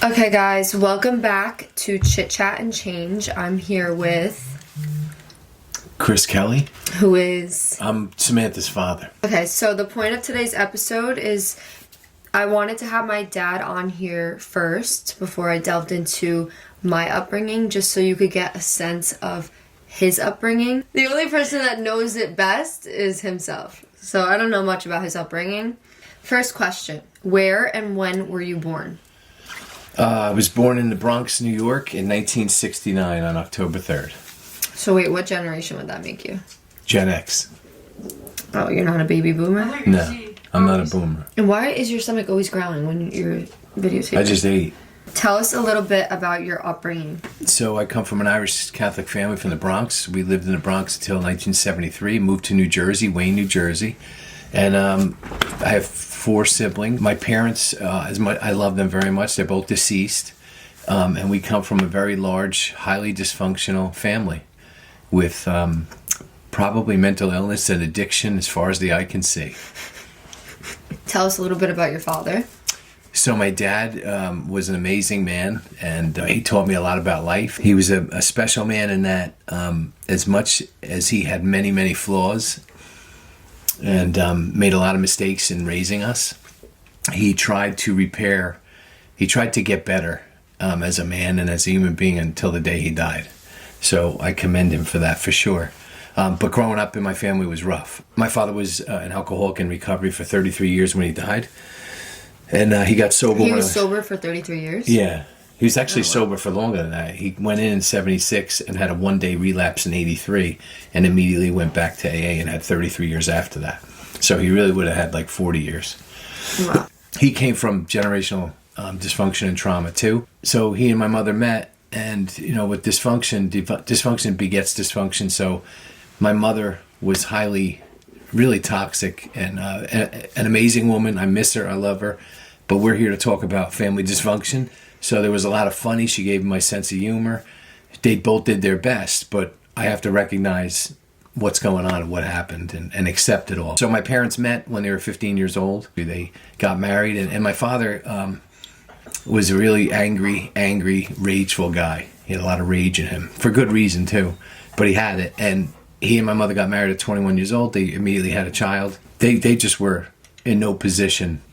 Okay, guys, welcome back to Chit Chat and Change. I'm here with Chris Kelly. who is I'm Samantha's father. okay. So the point of today's episode is I wanted to have my dad on here first before I delved into my upbringing, just so you could get a sense of his upbringing. The only person that knows it best is himself, so I don't know much about his upbringing. First question: where and when were you born? I was born in the Bronx, New York in 1969 on October 3rd. So wait, what generation would that make you? Gen X. Oh, you're not a baby boomer? No, I'm not a boomer. And why is your stomach always growling when you're videotaping? I just ate. Tell us a little bit about your upbringing. So I come from an Irish Catholic family from the Bronx. We lived in the Bronx until 1973, moved to New Jersey, Wayne, New Jersey. And I have 4 siblings. My parents, I love them very much. They're both deceased. And we come from a very large, highly dysfunctional family with probably mental illness and addiction as far as the eye can see. Tell us a little bit about your father. So my dad was an amazing man, and he taught me a lot about life. He was a special man in that as much as he had many, many flaws and made a lot of mistakes in raising us, he tried to get better as a man and as a human being until the day he died. So I commend him for that for sure. But growing up in my family was rough. My father was an alcoholic in recovery for 33 years when he died. And he got sober. He was sober for 33 years? Yeah. He was actually sober for longer than that. He went in 76 and had a one-day relapse in 83 and immediately went back to AA and had 33 years after that. So he really would have had like 40 years. Wow. He came from generational dysfunction and trauma too. So he and my mother met, and with dysfunction begets dysfunction. So my mother was really toxic and an amazing woman. I miss her. I love her. But we're here to talk about family dysfunction. So there was a lot of funny. She gave me my sense of humor. They both did their best, but I have to recognize what's going on and what happened and accept it all. So my parents met when they were 15 years old. They got married, and my father was a really angry, rageful guy. He had a lot of rage in him, for good reason too, but he had it. And he and my mother got married at 21 years old. They immediately had a child. They just were in no position.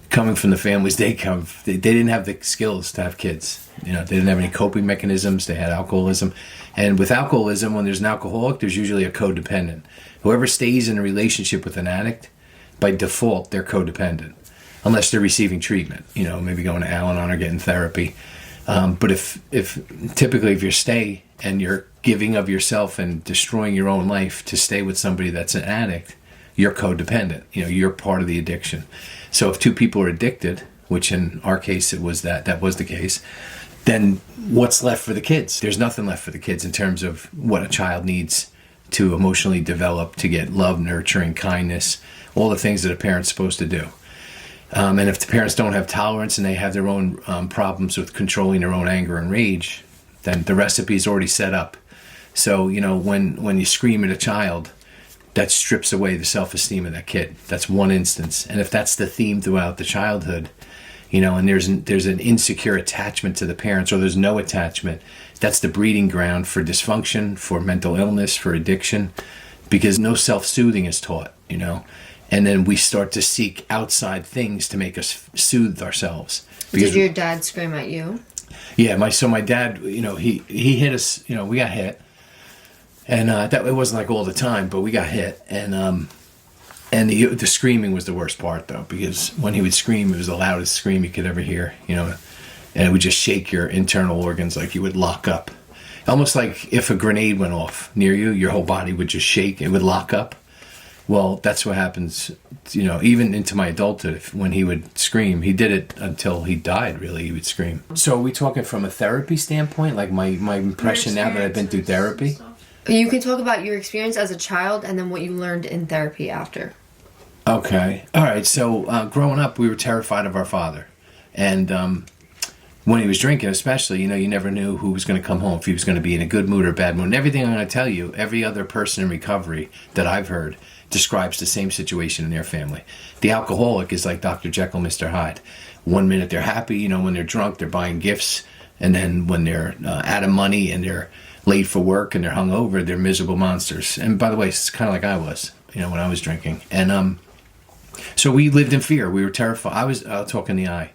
Coming from the families they didn't have the skills to have kids. They didn't have any coping mechanisms. They had alcoholism. And with alcoholism, when there's an alcoholic, there's usually a codependent. Whoever stays in a relationship with an addict, by default, they're codependent. Unless they're receiving treatment, maybe going to Al-Anon or getting therapy. But if you stay and you're giving of yourself and destroying your own life to stay with somebody that's an addict, you're codependent. You're part of the addiction. So if 2 people are addicted, which in our case it was that was the case, then what's left for the kids? There's nothing left for the kids in terms of what a child needs to emotionally develop, to get love, nurturing, kindness, all the things that a parent's supposed to do. And if the parents don't have tolerance and they have their own problems with controlling their own anger and rage, then the recipe is already set up. So, when you scream at a child, that strips away the self-esteem of that kid. That's one instance. And if that's the theme throughout the childhood, and there's an insecure attachment to the parents, or there's no attachment, that's the breeding ground for dysfunction, for mental illness, for addiction, because no self-soothing is taught, And then we start to seek outside things to make us soothe ourselves. Did your dad scream at you? Yeah, my dad, he hit us, we got hit. And that it wasn't like all the time, but we got hit, and the screaming was the worst part though, because when he would scream, it was the loudest scream you could ever hear, and it would just shake your internal organs, like you would lock up, almost like if a grenade went off near you, your whole body would just shake, it would lock up. Well, that's what happens, even into my adulthood. When he would scream, he did it until he died, really, he would scream. So are we talking from a therapy standpoint, like my impression now that I've been through therapy? You can talk about your experience as a child and then what you learned in therapy after. Okay. All right. So growing up, we were terrified of our father. And when he was drinking, especially, you never knew who was going to come home, if he was going to be in a good mood or a bad mood. And everything I'm going to tell you, every other person in recovery that I've heard describes the same situation in their family. The alcoholic is like Dr. Jekyll, Mr. Hyde. One minute they're happy, when they're drunk, they're buying gifts. And then when they're out of money and they're late for work and they're hungover, they're miserable monsters. And by the way, it's kind of like I was, when I was drinking. And so we lived in fear. We were terrified. I'll talk in the eye.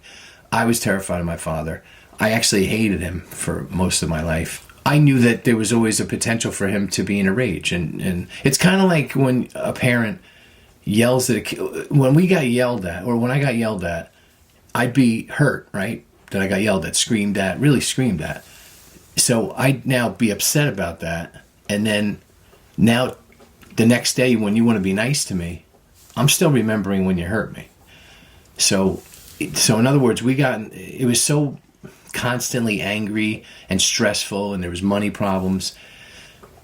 I was terrified of my father. I actually hated him for most of my life. I knew that there was always a potential for him to be in a rage. And it's kind of like when a parent yells at a kid. When we got yelled at, or when I got yelled at, I'd be hurt, right? That I got yelled at, screamed at, really screamed at. So I'd now be upset about that. And then now the next day when you want to be nice to me, I'm still remembering when you hurt me. So in other words, it was so constantly angry and stressful, and there was money problems.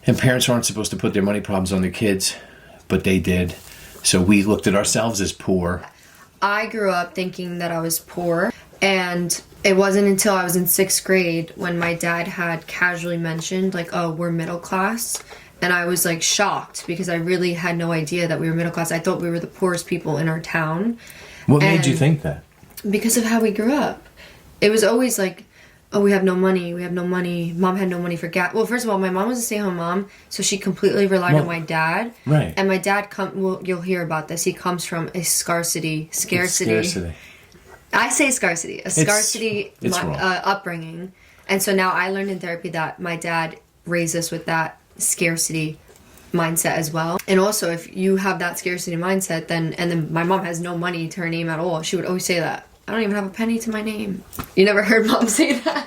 And parents aren't supposed to put their money problems on their kids, but they did. So we looked at ourselves as poor. I grew up thinking that I was poor, and it wasn't until I was in 6th grade when my dad had casually mentioned, like, oh, we're middle class. And I was, like, shocked because I really had no idea that we were middle class. I thought we were the poorest people in our town. What made you think that? Because of how we grew up. It was always like, oh, we have no money. Mom had no money for gas. Well, first of all, my mom was a stay-at-home mom, so she completely relied on my dad. Right. And my dad, you'll hear about this. He comes from a scarcity. I say scarcity. It's upbringing. And so now I learned in therapy that my dad raised us with that scarcity mindset as well. And also, if you have that scarcity mindset, then my mom has no money to her name at all, she would always say that. I don't even have a penny to my name. You never heard mom say that?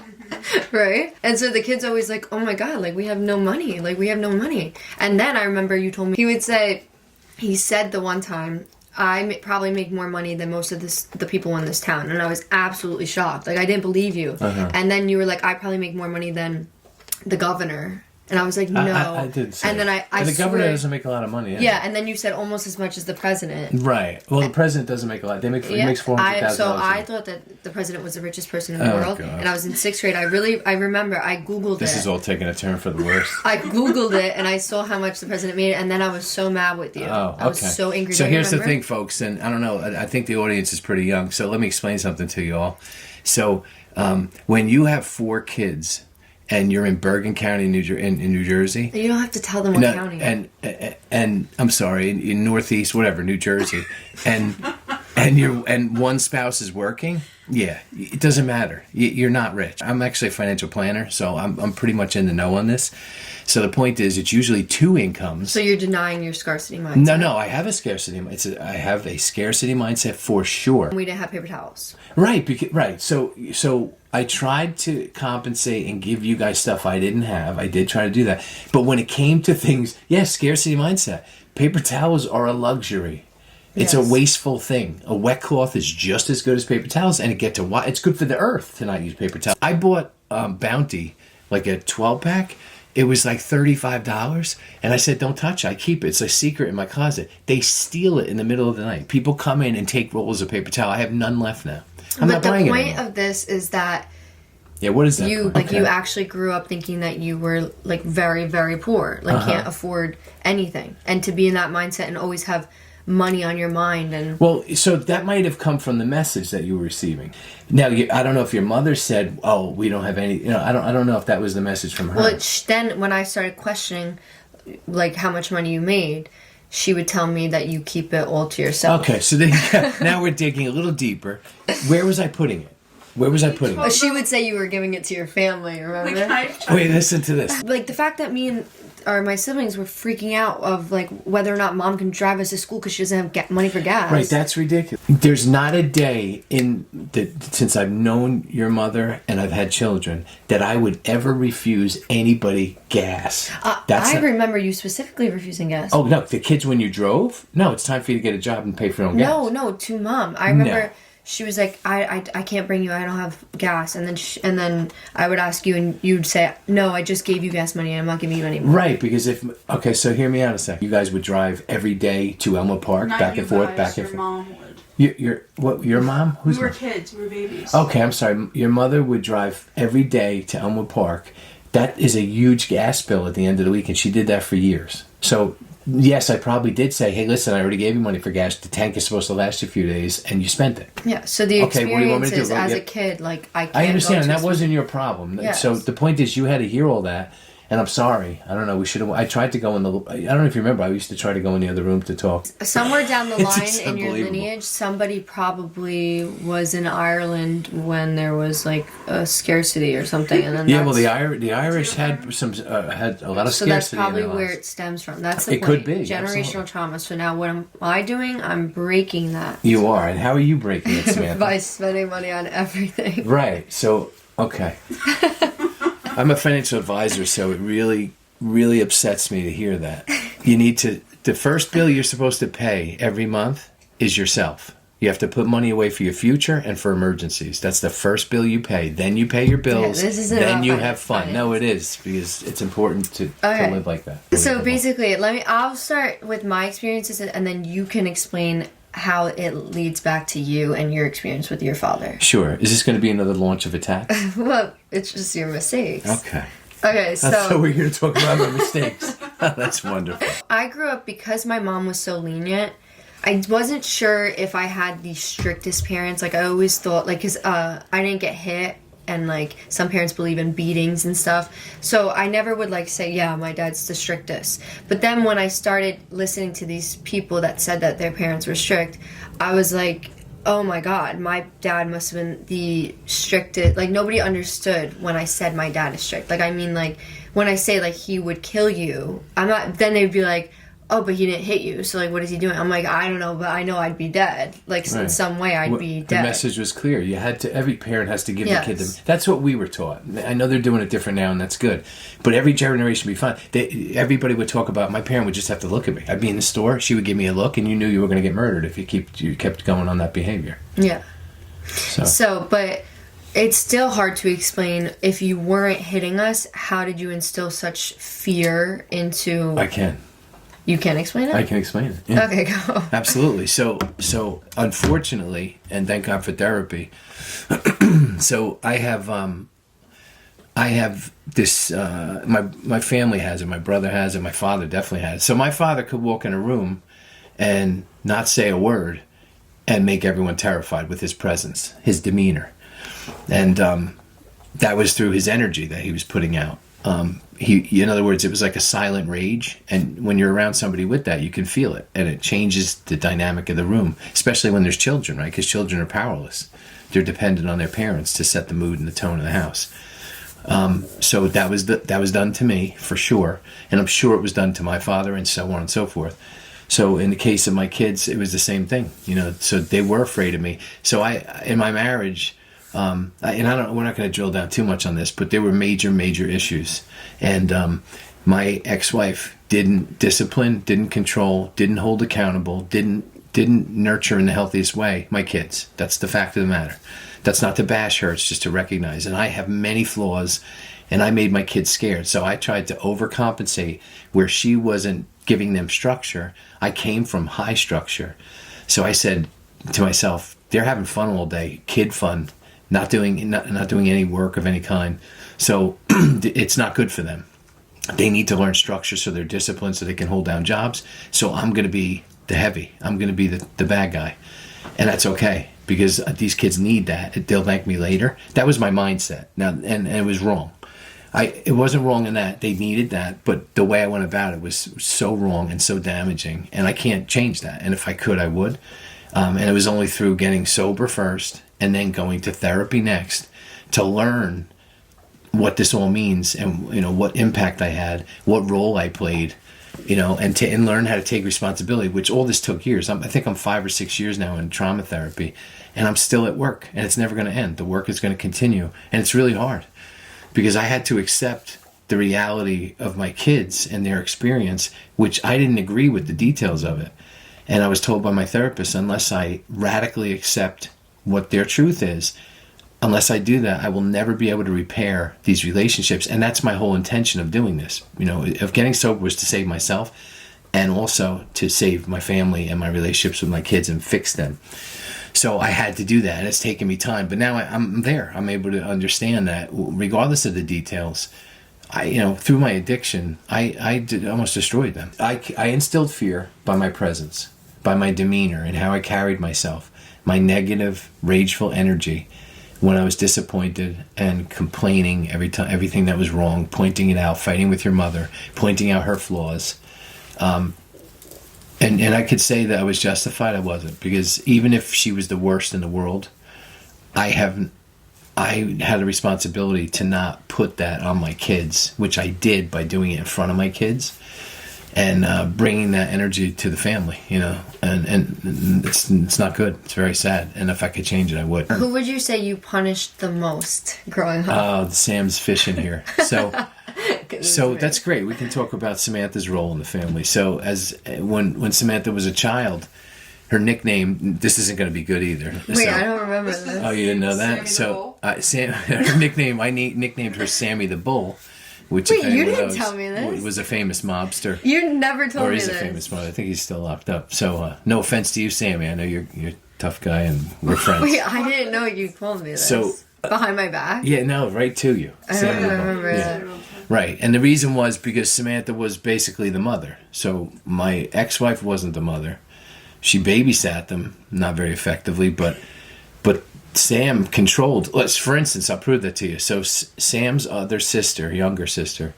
Right? And so the kid's always like, oh my God, like, we have no money. And then I remember you told me, he said the one time, I probably make more money than most of the people in this town. And I was absolutely shocked. Like, I didn't believe you. Uh-huh. And then you were like, I probably make more money than the governor. And I was like, no. I did say and then the governor doesn't make a lot of money. Yeah, and then you said almost as much as the president. Right. Well, the president doesn't make a lot. He makes $400,000. So I thought that the president was the richest person in the world. God. And I was in 6th grade. I remember I Googled This is all taking a turn for the worst. I Googled it, and I saw how much the president made, and then I was so mad with you. Oh, okay. I was so angry. So here's the thing, folks, and I don't know, I think the audience is pretty young, so let me explain something to you all. So when you have 4 kids, and you're in Bergen County, New Jersey. You don't have to tell them what county. And I'm sorry, in Northeast, whatever, New Jersey, and one spouse is working. Yeah, it doesn't matter. You're not rich. I'm actually a financial planner, so I'm pretty much in the know on this. So the point is, it's usually 2 incomes. So you're denying your scarcity mindset. No, I have a scarcity mindset. I have a scarcity mindset for sure. We didn't have paper towels. Right. So I tried to compensate and give you guys stuff I didn't have. I did try to do that. But when it came to things, scarcity mindset. Paper towels are a luxury. It's a wasteful thing. A wet cloth is just as good as paper towels, and it's good for the earth to not use paper towels. I bought Bounty, like a 12-pack. It was like $35, and I said, don't touch it. I keep it. It's a secret in my closet. They steal it in the middle of the night. People come in and take rolls of paper towel. I have none left now. I'm not buying it anymore. The point of this is that what is that? You actually grew up thinking that you were like very, very poor, can't afford anything, and to be in that mindset and always have money on your mind. And so that might have come from the message that you were receiving. Now, I don't know if your mother said, "Oh, we don't have any." I don't know if that was the message from her. Well, then when I started questioning, like, how much money you made, she would tell me that you keep it all to yourself. Okay, so now we're digging a little deeper. Where was I putting it? She would say you were giving it to your family, remember? Wait, listen to this. Like, the fact that my siblings were freaking out of, like, whether or not mom can drive us to school because she doesn't have money for gas. Right, that's ridiculous. There's not a day since I've known your mother and I've had children that I would ever refuse anybody gas. I remember you specifically refusing gas. Oh, no, the kids when you drove? No, it's time for you to get a job and pay for your own gas. No, to mom. I remember she was like, I can't bring you, I don't have gas. And then I would ask you and you'd say, no, I just gave you gas money and I'm not giving you any more. Right, because so hear me out a second. You guys would drive every day to Elmwood Park, Not back you and forth, guys, back and your forth. mom would. Your mom? Who's We were mom? kids. We were babies. Okay, I'm sorry. Your mother would drive every day to Elmwood Park. That is a huge gas bill at the end of the week, and she did that for years. So, yes, I probably did say, hey, listen, I already gave you money for gas. The tank is supposed to last a few days, and you spent it. Yeah, so the Okay, what do you want me to do? experiences as a kid, like, I can't I understand, and go that to wasn't your problem. Yes. So the point is, you had to hear all that, and I'm sorry. I don't know. We should have. I tried to go in the. I don't know if you remember. I used to try to go in the other room to talk. somewhere down the It's line just in your unbelievable. lineage, somebody probably was in Ireland when there was like a scarcity or something, and then Yeah, well, the Irish had some had a lot of so scarcity. that's probably in their where lives. it stems from. That's the It point. could be, Generational absolutely. trauma. So now what am I doing? I'm breaking that You are, and how are you breaking it, Samantha? by spending money on everything. Right. So, okay. I'm a financial advisor, so it really, really upsets me to hear that. You need to. The first bill you're supposed to pay every month is yourself. You have to put money away for your future and for emergencies. That's the first bill you pay. Then you pay your bills. this isn't then about you have fun. finance. No, it is, because it's important to Okay. live like that. So basically, I'll start with my experiences, and then you can explain how it leads back to you and your experience with your father. Sure. Is this going to be another launch of attack? Well, it's just your mistakes. Okay. Okay, So we're here to talk about my mistakes. That's wonderful. I grew up because my mom was so lenient. I wasn't sure if I had the strictest parents. Like, I always thought, like, because I didn't get hit, and, like, some parents believe in beatings and stuff. So I never would, like, say, yeah, my dad's the strictest. But then when I started listening to these people that said that their parents were strict, I was like, oh my God, my dad must have been the strictest. Like, nobody understood when I said my dad is strict. Like, I mean, like, when I say, like, he would kill you, I'm not, then they'd be like, oh, but he didn't hit you, so, like, what is he doing? I'm like, I don't know, but I know I'd be dead. Like, in Right. some way, I'd be The dead. message was clear. You had to. Every parent has to give the kid. Yes. That's what we were taught. I know they're doing it different now, and that's good. But every generation would be fine. Everybody would talk about. My parent would just have to look at me. I'd be in the store. She would give me a look, and you knew you were going to get murdered if you kept going on that behavior. Yeah. So But it's still hard to explain. If you weren't hitting us, how did you instill such fear into... I can. You can't explain it? I can explain it. Yeah. Okay, go. Absolutely. So unfortunately, and thank God for therapy. So I have this. My family has it. My brother has it. My father definitely has it. So my father could walk in a room and not say a word and make everyone terrified with his presence, his demeanor, and that was through his energy that he was putting out. In other words, it was like a silent rage, and when you're around somebody with that, you can feel it, and it changes the dynamic of the room, especially when there's children, right? Because children are powerless; they're dependent on their parents to set the mood and the tone of the house. So that was done to me for sure, and I'm sure it was done to my father, and so on and so forth. So in the case of my kids, it was the same thing, So they were afraid of me. So in my marriage. We're not going to drill down too much on this, but there were major issues. And my ex-wife didn't discipline, didn't control, didn't hold accountable, didn't nurture in the healthiest way my kids. That's the fact of the matter. That's not to bash her, it's just to recognize. And I have many flaws, and I made my kids scared. So I tried to overcompensate where she wasn't giving them structure. I came from high structure. So I said to myself, they're having fun all day, kid fun. Not doing any work of any kind. So it's not good for them. They need to learn structure so they're disciplined so they can hold down jobs. So I'm going to be the heavy. I'm going to be the bad guy. And that's okay because these kids need that. They'll thank me later. That was my mindset. Now, and it was wrong. It wasn't wrong in that. They needed that. But the way I went about it was so wrong and so damaging. And I can't change that. And if I could, I would. And it was only through getting sober first and then going to therapy next to learn what this all means and what impact I had, what role I played, and learn how to take responsibility, which all this took years. I think I'm 5 or 6 years now in trauma therapy, and I'm still at work, and it's never going to end. The work is going to continue, and it's really hard because I had to accept the reality of my kids and their experience, which I didn't agree with the details of it. And I was told by my therapist, unless I radically accept what their truth is. Unless I do that, I will never be able to repair these relationships. And that's my whole intention of doing this. Of getting sober was to save myself and also to save my family and my relationships with my kids and fix them. So I had to do that, and it's taken me time. But now I'm there. I'm able to understand that regardless of the details, through my addiction, I almost destroyed them. I instilled fear by my presence, by my demeanor and how I carried myself, my negative, rageful energy when I was disappointed and complaining everything that was wrong, pointing it out, fighting with your mother, pointing out her flaws. And I could say that I was justified. I wasn't, because even if she was the worst in the world, I had a responsibility to not put that on my kids, which I did by doing it in front of my kids and bringing that energy to the family, and it's not good. It's very sad. And if I could change it, I would. Who would you say you punished the most growing up? Sam's fishing here. So that's great. We can talk about Samantha's role in the family. So when Samantha was a child, her nickname, this isn't going to be good either. Wait, I don't remember this. Oh, you didn't know that? Her nickname, I nicknamed her Sammy the Bull, which Wait, you didn't tell me this. Was a famous mobster. You never told me this. Or is a famous mobster. I think he's still locked up. So no offense to you, Sammy. I know you're a tough guy and we're friends. Wait, I didn't know you told me this. So behind my back? Yeah, no, right to you. I don't remember that. Right, and the reason was because Samantha was basically the mother. So my ex-wife wasn't the mother. She babysat them, not very effectively, but Sam controlled. For instance, I'll prove that to you. So Sam's other sister, younger sister,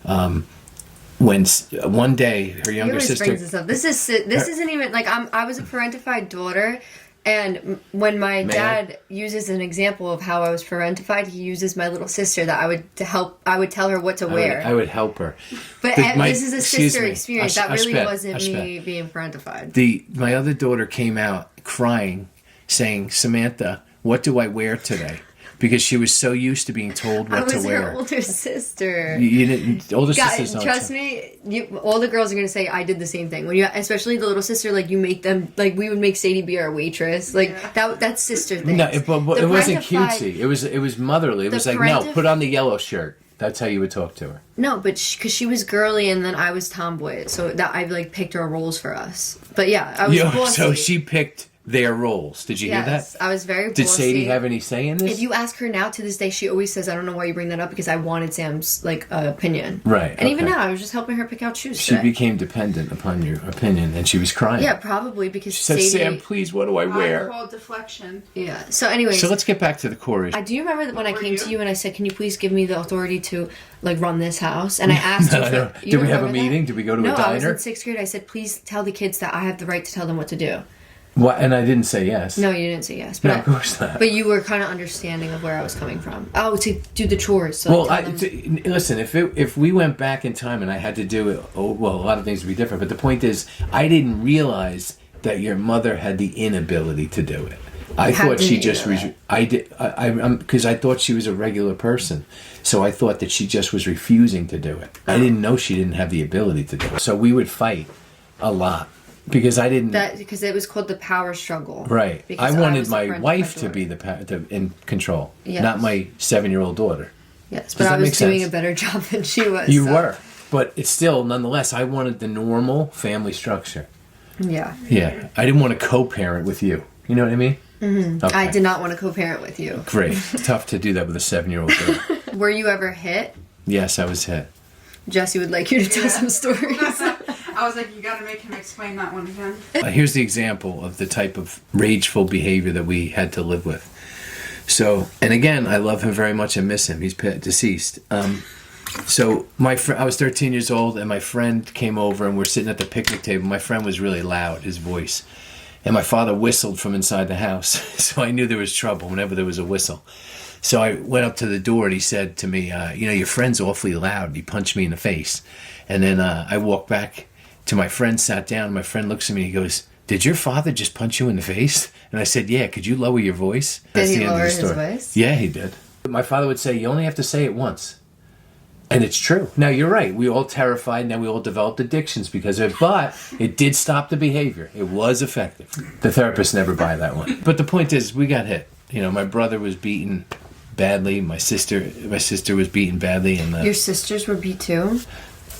when one day her younger sister brings this up. This isn't even like I was a parentified daughter. And when my dad uses an example of how I was parentified, he uses my little sister that I would tell her what to wear. I would help her. But this is a sister experience. That really wasn't me being parentified. My other daughter came out crying, saying, "Samantha, what do I wear today?" Because she was so used to being told what to wear. I was her older sister. You didn't. Older sisters don't. Trust me, all the girls are gonna say I did the same thing. Especially the little sister, like you make them, like we would make Sadie be our waitress, like that's sister thing. No, but it wasn't cutesy. It was motherly. It was like, no, put on the yellow shirt. That's how you would talk to her. No, but because she was girly and then I was tomboy, so that I picked our roles for us. But yeah, I was bossy. So she picked their roles. Did you hear that? Yes, I was very bossy. Did Sadie have any say in this? If you ask her now to this day, she always says, "I don't know why you bring that up," because I wanted Sam's opinion. Right. And even now, I was just helping her pick out shoes. She became dependent upon your opinion, and she was crying. Yeah, probably because she said, "Sam, please, what do I wear?" I call deflection. Yeah. So, anyways. So let's get back to the core issue. Do you remember when I came to you and I said, "Can you please give me the authority to run this house?" And I asked you. Did we have a meeting? Did we go to a diner? No, I was in 6th grade. I said, "Please tell the kids that I have the right to tell them what to do." What? And I didn't say yes. No, you didn't say yes. But no, of course not. But you were kind of understanding of where I was coming from. Oh, to do the chores. So listen, if we went back in time and I had to do it, a lot of things would be different. But the point is, I didn't realize that your mother had the inability to do it. I thought she just was. I did. Because I thought she was a regular person, so I thought that she just was refusing to do it. I didn't know she didn't have the ability to do it. So we would fight a lot. Because I didn't. Because it was called the power struggle. Right. I wanted my wife to be in control, not my 7-year-old daughter. Yes, but I was doing a better job than she was. You were, but it's still, nonetheless, I wanted the normal family structure. Yeah. Yeah. I didn't want to co-parent with you. You know what I mean? Mm-hmm. Okay. I did not want to co-parent with you. Great. Tough to do that with a 7-year-old daughter. Were you ever hit? Yes, I was hit. Jesse would like you to tell some stories. I was like, you gotta make him explain that one again. Here's the example of the type of rageful behavior that we had to live with. So, and again, I love him very much and miss him. He's deceased. So I was 13 years old, and my friend came over, and we're sitting at the picnic table. My friend was really loud, his voice. And my father whistled from inside the house. So I knew there was trouble whenever there was a whistle. So I went up to the door, and he said to me, your friend's awfully loud. He punched me in the face. And then I walked back to my friend, sat down, and my friend looks at me and he goes, "Did your father just punch you in the face?" And I said, "Yeah, could you lower your voice?" Did he lower his voice? Yeah, he did. My father would say, "You only have to say it once." And it's true. Now, you're right. We all terrified, and then we all developed addictions because of it. But it did stop the behavior. It was effective. The therapists never buy that one. But the point is, we got hit. You know, my brother was beaten badly. My sister was beaten badly. And Your sisters were beat too?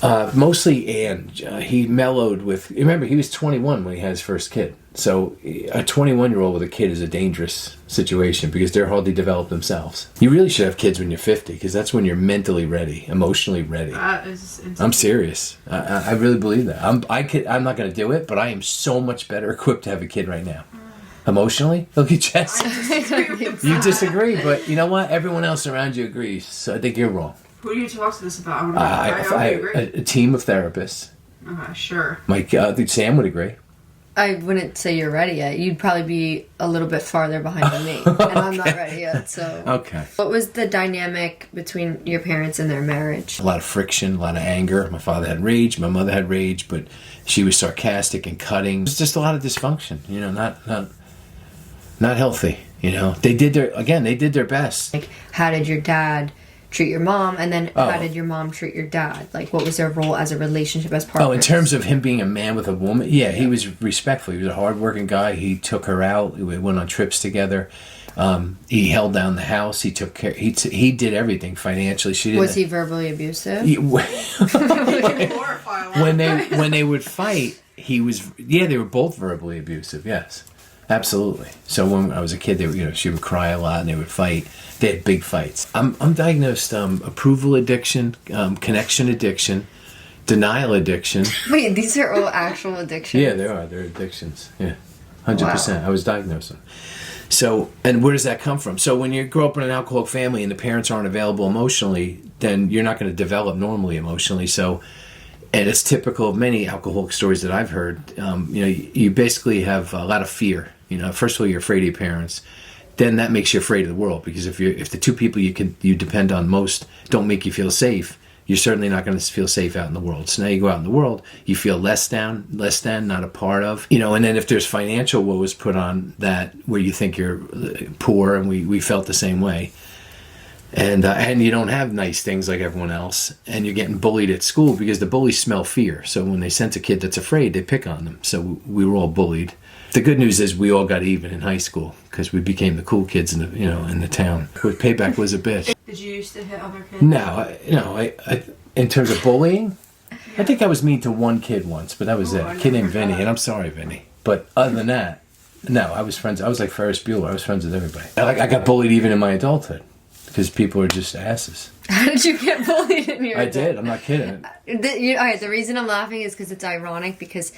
Mostly Ann. He mellowed with... Remember, he was 21 when he had his first kid. So a 21-year-old with a kid is a dangerous situation because they're hardly developed themselves. You really should have kids when you're 50 because that's when you're mentally ready, emotionally ready. That is insane. I'm serious. I really believe that. I'm not going to do it, but I am so much better equipped to have a kid right now. Emotionally? Look at Jess. You disagree, but you know what? Everyone else around you agrees, so I think you're wrong. Who do you talk to this about? I agree. A team of therapists. Okay, sure. Mike, I think Sam would agree. I wouldn't say you're ready yet. You'd probably be a little bit farther behind than me. And I'm not ready yet, so... Okay. What was the dynamic between your parents and their marriage? A lot of friction, a lot of anger. My father had rage, my mother had rage, but she was sarcastic and cutting. It was just a lot of dysfunction, you know, not healthy, you know. They did their best. Like, how did your dad treat your mom, and then how did your mom treat your dad? Like, what was their role as a relationship as partners? Oh, in terms of him being a man with a woman, yeah, he was respectful. He was a hardworking guy. He took her out. We went on trips together. He held down the house. He took care. He did everything financially. She didn't. Was he verbally abusive? When they would fight, he was. Yeah, they were both verbally abusive. Yes. Absolutely. So when I was a kid, she would cry a lot and they would fight. They had big fights. I'm diagnosed approval addiction, connection addiction, denial addiction. Wait, these are all actual addictions? Yeah, they are. They're addictions. Yeah, 100%. Wow. I was diagnosed them. So, and where does that come from? So when you grow up in an alcoholic family and the parents aren't available emotionally, then you're not going to develop normally emotionally. So, and it's typical of many alcoholic stories that I've heard. You basically have a lot of fear. You know, first of all, you're afraid of your parents. Then that makes you afraid of the world because if the two people you depend on most don't make you feel safe, you're certainly not going to feel safe out in the world. So now you go out in the world, you feel less than, not a part of. You know, and then if there's financial woes put on that where you think you're poor, and we felt the same way. And you don't have nice things like everyone else, and you're getting bullied at school because the bullies smell fear. So when they sense a kid that's afraid, they pick on them. So we were all bullied. The good news is we all got even in high school because we became the cool kids in the town. But payback was a bitch. Did you used to hit other kids? No, I in terms of bullying, I think I was mean to one kid once, but that was it. A kid named Vinny, and I'm sorry, Vinny. But other than that, no, I was friends. I was like Ferris Bueller. I was friends with everybody. I got bullied even in my adulthood. Because people are just asses. How did you get bullied in your I did. I'm not kidding. Alright, the reason I'm laughing is because it's ironic because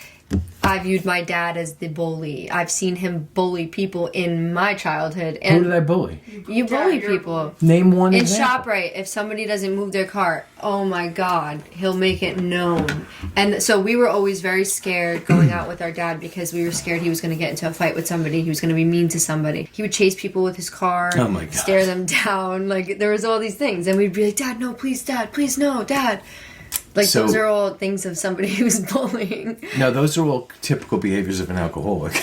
I viewed my dad as the bully. I've seen him bully people in my childhood. And who did I bully? You bully people. Name one in example. ShopRite, if somebody doesn't move their cart, oh my God, he'll make it known. And so we were always very scared going out with our dad because we were scared he was going to get into a fight with somebody. He was going to be mean to somebody. He would chase people with his car. Oh my God. Stare them down. Like, there was all these things. And we'd be like, Dad, no, please, Dad, please, no, Dad. Like, so, those are all things of somebody who's bullying. No, those are all typical behaviors of an alcoholic.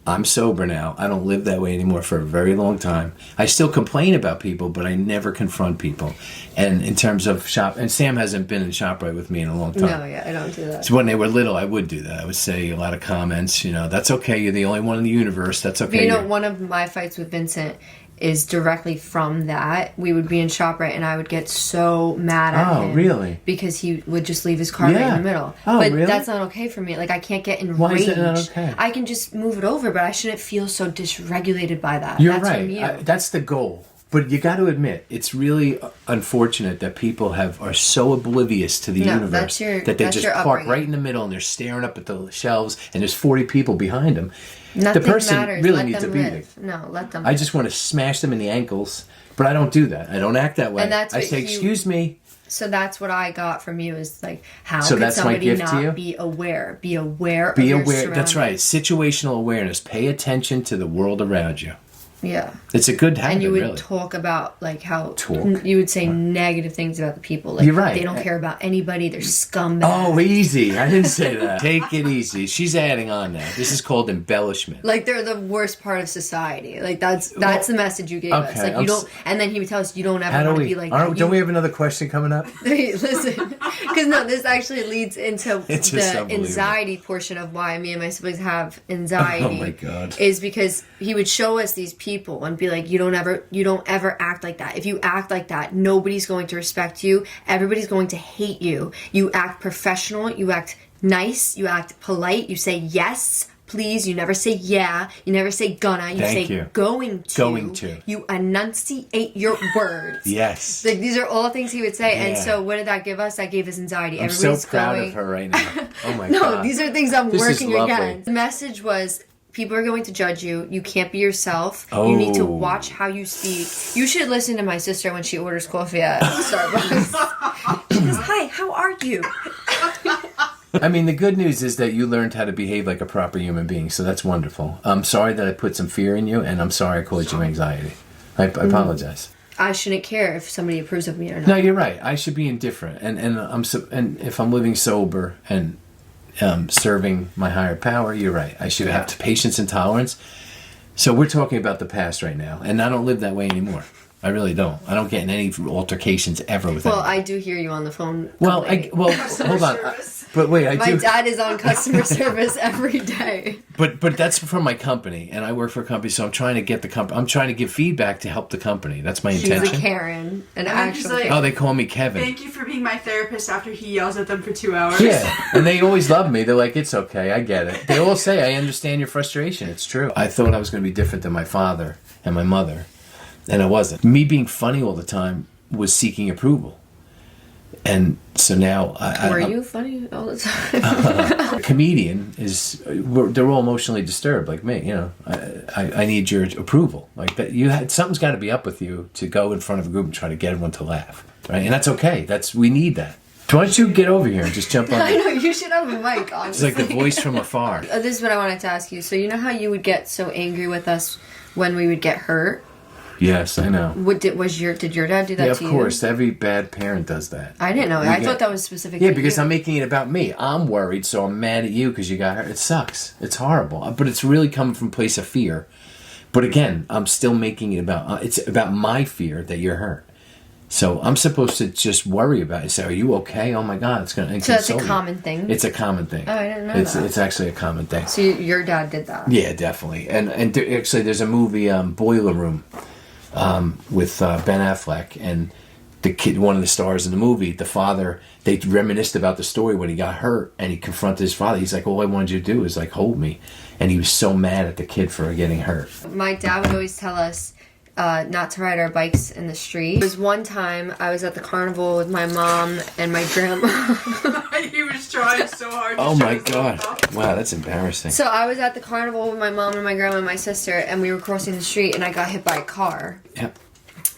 I'm sober now. I don't live that way anymore for a very long time. I still complain about people, but I never confront people. And in terms of and Sam hasn't been in ShopRite with me in a long time. No, yeah, I don't do that. So when they were little, I would do that. I would say a lot of comments, that's okay. You're the only one in the universe. That's okay. But one of my fights with Vincent is directly from that. We would be in ShopRite and I would get so mad at him. Oh, really? Because he would just leave his car right in the middle. Oh, but really? That's not okay for me. Like, I can't get enraged. Why is that not okay? I can just move it over, but I shouldn't feel so dysregulated by that. You're that's right. From you. That's the goal. But you got to admit, it's really unfortunate that people are so oblivious to the universe that they just park right in the middle and they're staring up at the shelves and there's 40 people behind them. Nothing the person matters. really let needs them a beating. Live. No, let them I just want to smash them in the ankles, but I don't do that. I don't act that way. And that's I say, excuse me. So that's what I got from you is like, how so could somebody not be aware? Be aware of your aware. surroundings. That's right. Situational awareness. Pay attention to the world around you. Yeah. It's a good habit, And you would really. talk about like how Talk. you would say negative things about the people. Like, You're right. They don't care about anybody. They're scumbags. Oh, easy. I didn't say that. Take it easy. She's adding on now. This is called embellishment. Like they're the worst part of society. Like that's the message you gave us. Okay, Like you don't. And then he would tell us you don't ever want to be like. That. Don't we have another question coming up? Listen, because no, this actually leads into It's just the unbelievable. anxiety portion of why me and my siblings have anxiety. Oh my God. Is because he would show us these people and be like, you don't ever act like that. If you act like that, nobody's going to respect you. Everybody's going to hate you. You act professional. You act nice. You act polite. You say yes, please. You never say yeah. You never say gonna. You Thank say you. going to. Going to. You enunciate your words. Yes. Like these are all things he would say, and Yeah. so what did that give us? That gave us anxiety. I'm so proud of her right now. Oh my No, God. these are things I'm This is working lovely. against. The message was people are going to judge you. You can't be yourself. You need to Oh. watch how you speak. You should listen to my sister when she orders coffee at Starbucks. She goes, "Hi, how are you?" I mean, the good news is that you learned how to behave like a proper human being, so that's wonderful. I'm sorry that I put some fear in you, and I'm sorry I caused you anxiety. I apologize. I shouldn't care if somebody approves of me or not. No, you're right. I should be indifferent, and if I'm living sober and serving my higher power, you're right. I should have patience and tolerance. So we're talking about the past right now, and I don't live that way anymore. I really don't. I don't get in any altercations ever with Well, anybody. I do hear you on the phone. Well, complaining. hold on. service. But wait, I My do. dad is on customer service every day. But that's from my company, and I work for a company, so I'm trying to get the company. I'm trying to give feedback to help the company. That's my She's intention. a Karen, an And then he's actual like- Karen. Oh, they call me Kevin. Thank you for being my therapist after he yells at them for 2 hours. Yeah, and they always love me. They're like, it's okay, I get it. They all say, I understand your frustration. It's true. I thought I was going to be different than my father and my mother, and I wasn't. Me being funny all the time was seeking approval. And so now... Were you funny all the time? A comedian is... They're all emotionally disturbed, like me, you know. I need your approval. Like that. Something's got to be up with you to go in front of a group and try to get everyone to laugh. Right? And that's okay. We need that. Why don't you get over here and just jump on I the... know, you should have a mic, It's honestly. like the voice from afar. This is what I wanted to ask you. So you know how you would get so angry with us when we would get hurt? Yes, I know. Did your dad do that Yeah, of to you? course. Every bad parent does that. I didn't know. I thought that was specific Yeah, to because you. I'm making it about me. I'm worried, so I'm mad at you because you got hurt. It sucks. It's horrible. But it's really coming from a place of fear. But again, I'm still making it about... it's about my fear that you're hurt. So I'm supposed to just worry about it. Say, are you okay? Oh my God, it's going to So that's a console you. common thing? It's a common thing. Oh, I didn't know It's that. It's actually a common thing. So your dad did that? Yeah, definitely. And actually, there's a movie, Boiler Room, with Ben Affleck, and the kid, one of the stars in the movie, the father, they reminisced about the story when he got hurt, and he confronted his father. He's like, all I wanted you to do is like hold me, and he was so mad at the kid for getting hurt. My dad would always tell us not to ride our bikes in the street. There was one time I was at the carnival with my mom and my grandma. He was trying so hard to Oh show my his God! love. Wow, that's embarrassing. So I was at the carnival with my mom and my grandma and my sister, and we were crossing the street, and I got hit by a car. Yep.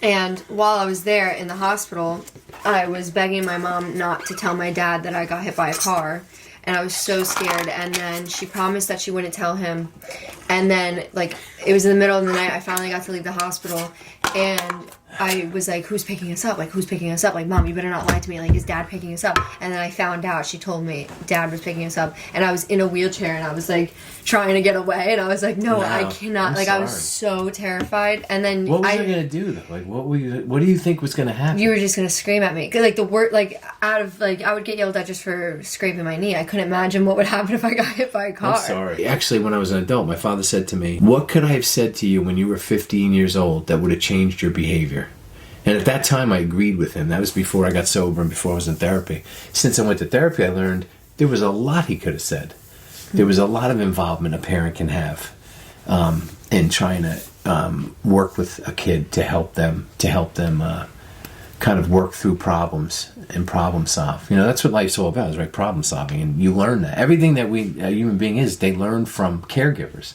And while I was there in the hospital, I was begging my mom not to tell my dad that I got hit by a car. And I was so scared. And then she promised that she wouldn't tell him. And then, like, it was in the middle of the night. I finally got to leave the hospital. And I was like, who's picking us up? Like, who's picking us up? Like, Mom, you better not lie to me. Like, is Dad picking us up? And then I found out. She told me Dad was picking us up. And I was in a wheelchair. And I was, like, trying to get away. And I was like, no, Wow. I cannot. I'm like, I was sorry. so terrified. And then What was I gonna do though? Like, what do you think was gonna happen? you were just gonna scream at me. 'Cause, like, the word, like, out of, like, I would get yelled at just for scraping my knee. I couldn't imagine what would happen if I got hit by a car. I'm sorry. Actually, when I was an adult, my father said to me, what could I have said to you when you were 15 years old that would have changed your behavior? And at that time, I agreed with him. That was before I got sober and before I was in therapy. Since I went to therapy, I learned there was a lot he could have said. There was a lot of involvement a parent can have in trying to work with a kid to help them kind of work through problems and problem solve. You know, that's what life's all about, is right? Problem solving. And you learn that. Everything that a human being is, they learn from caregivers.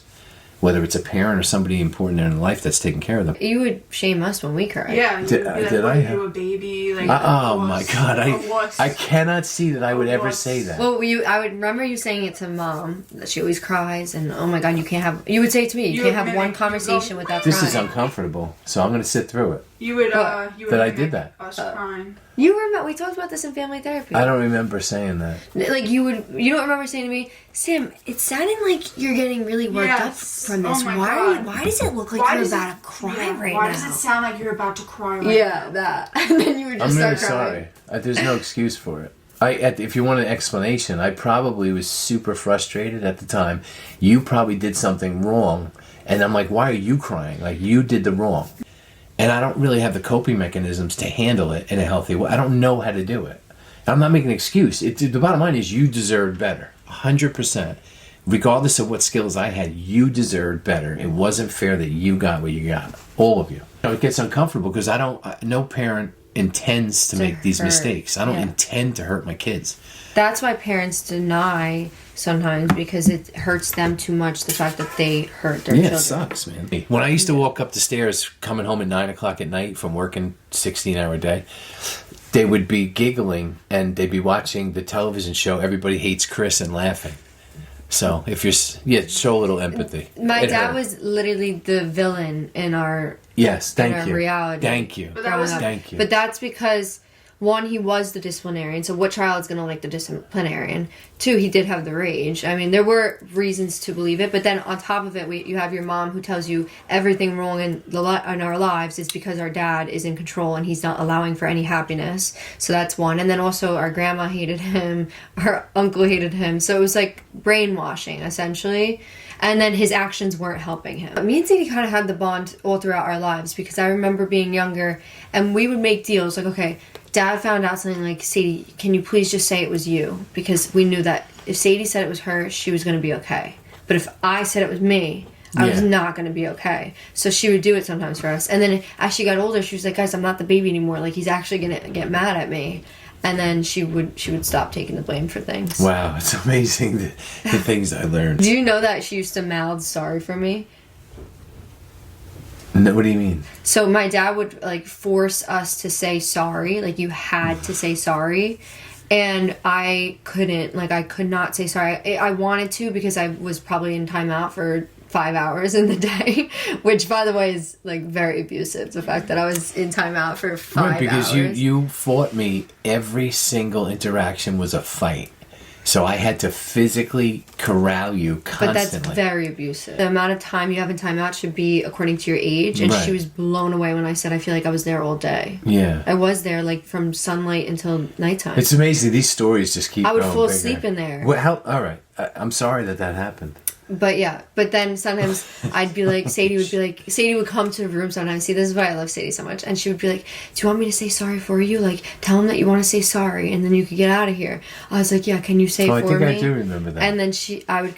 whether it's a parent or somebody important in their life that's taking care of them. You would shame us when we cry. Yeah. Did I have- You a baby? Like, Oh my God! a wuss. I cannot see that I would ever wuss. say that. Well, I would remember you saying it to Mom that she always cries, and oh my God, you would say it to me, you can't have one conversation without This crying. is uncomfortable, so I'm going to sit through it. You would. What? You would That I mimic did that. Us crying. We talked about this in family therapy. I don't remember saying that. Like you don't remember saying to me, Sam, it's sounding like you're getting really worked up Yes. from this. Oh my why God. why does it look like Why you're does about it- to cry yeah, right why now? does it sound like you're about to cry right Yeah, now? that. And then you would just I'm really start crying. sorry. There's no excuse for it. If you want an explanation, I probably was super frustrated at the time. You probably did something wrong, and I'm like, why are you crying? Like, you did the wrong. And I don't really have the coping mechanisms to handle it in a healthy way. I don't know how to do it. I'm not making an excuse. The bottom line is you deserved better. 100%. Regardless of what skills I had, you deserved better. It wasn't fair that you got what you got. All of you. It gets uncomfortable because no parent intends to make these hurt. mistakes. I don't Yeah. intend to hurt my kids. That's why parents deny sometimes, because it hurts them too much, the fact that they hurt their Yeah, children. it sucks, man. When I used to walk up the stairs coming home at 9 o'clock at night from working 16-hour day, they would be giggling and they'd be watching the television show Everybody Hates Chris and laughing. So if show a little empathy. My It dad hurt. was literally the villain in our Yes, thank our you. reality. Thank you. But that growing was- up. Thank you. But that's because, one, he was the disciplinarian, so what child is going to like the disciplinarian? Two, he did have the rage. I mean, there were reasons to believe it, but then on top of it, you have your mom who tells you everything wrong in our lives is because our dad is in control and he's not allowing for any happiness. So that's one. And then also our grandma hated him, our uncle hated him, so it was like brainwashing, essentially. And then his actions weren't helping him. Me and Sadie kind of had the bond all throughout our lives, because I remember being younger and we would make deals like, okay, Dad found out something like, Sadie, can you please just say it was you? Because we knew that if Sadie said it was her, she was going to be okay. But if I said it was me, I was not going to be okay. So she would do it sometimes for us. And then as she got older, she was like, guys, I'm not the baby anymore. Like, he's actually going to get mad at me. And then she would stop taking the blame for things. Wow, it's amazing the things I learned. Do you know that she used to mouth sorry for me? No, what do you mean? So my dad would like force us to say sorry. Like, you had to say sorry. And I couldn't. Like, I could not say sorry. I wanted to, because I was probably in timeout for 5 hours in the day, which, by the way, is like very abusive. The fact that I was in timeout for 5 Right, because hours. you fought me. Every single interaction was a fight. So I had to physically corral you But that's constantly. very abusive. The amount of time you have in timeout should be according to your age. And Right. she was blown away when I said I feel like I was there all day. Yeah. I was there like from sunlight until nighttime. It's amazing. These stories just keep I would going fall bigger. asleep in there. All right. I'm sorry that happened. But yeah, but then sometimes I'd be like, Sadie would come to the room sometimes. See, this is why I love Sadie so much. And she would be like, do you want me to say sorry for you? Like, tell him that you want to say sorry and then you could get out of here. I was like, yeah, can you say it Oh, I for think me? I do remember that. And then Sadie would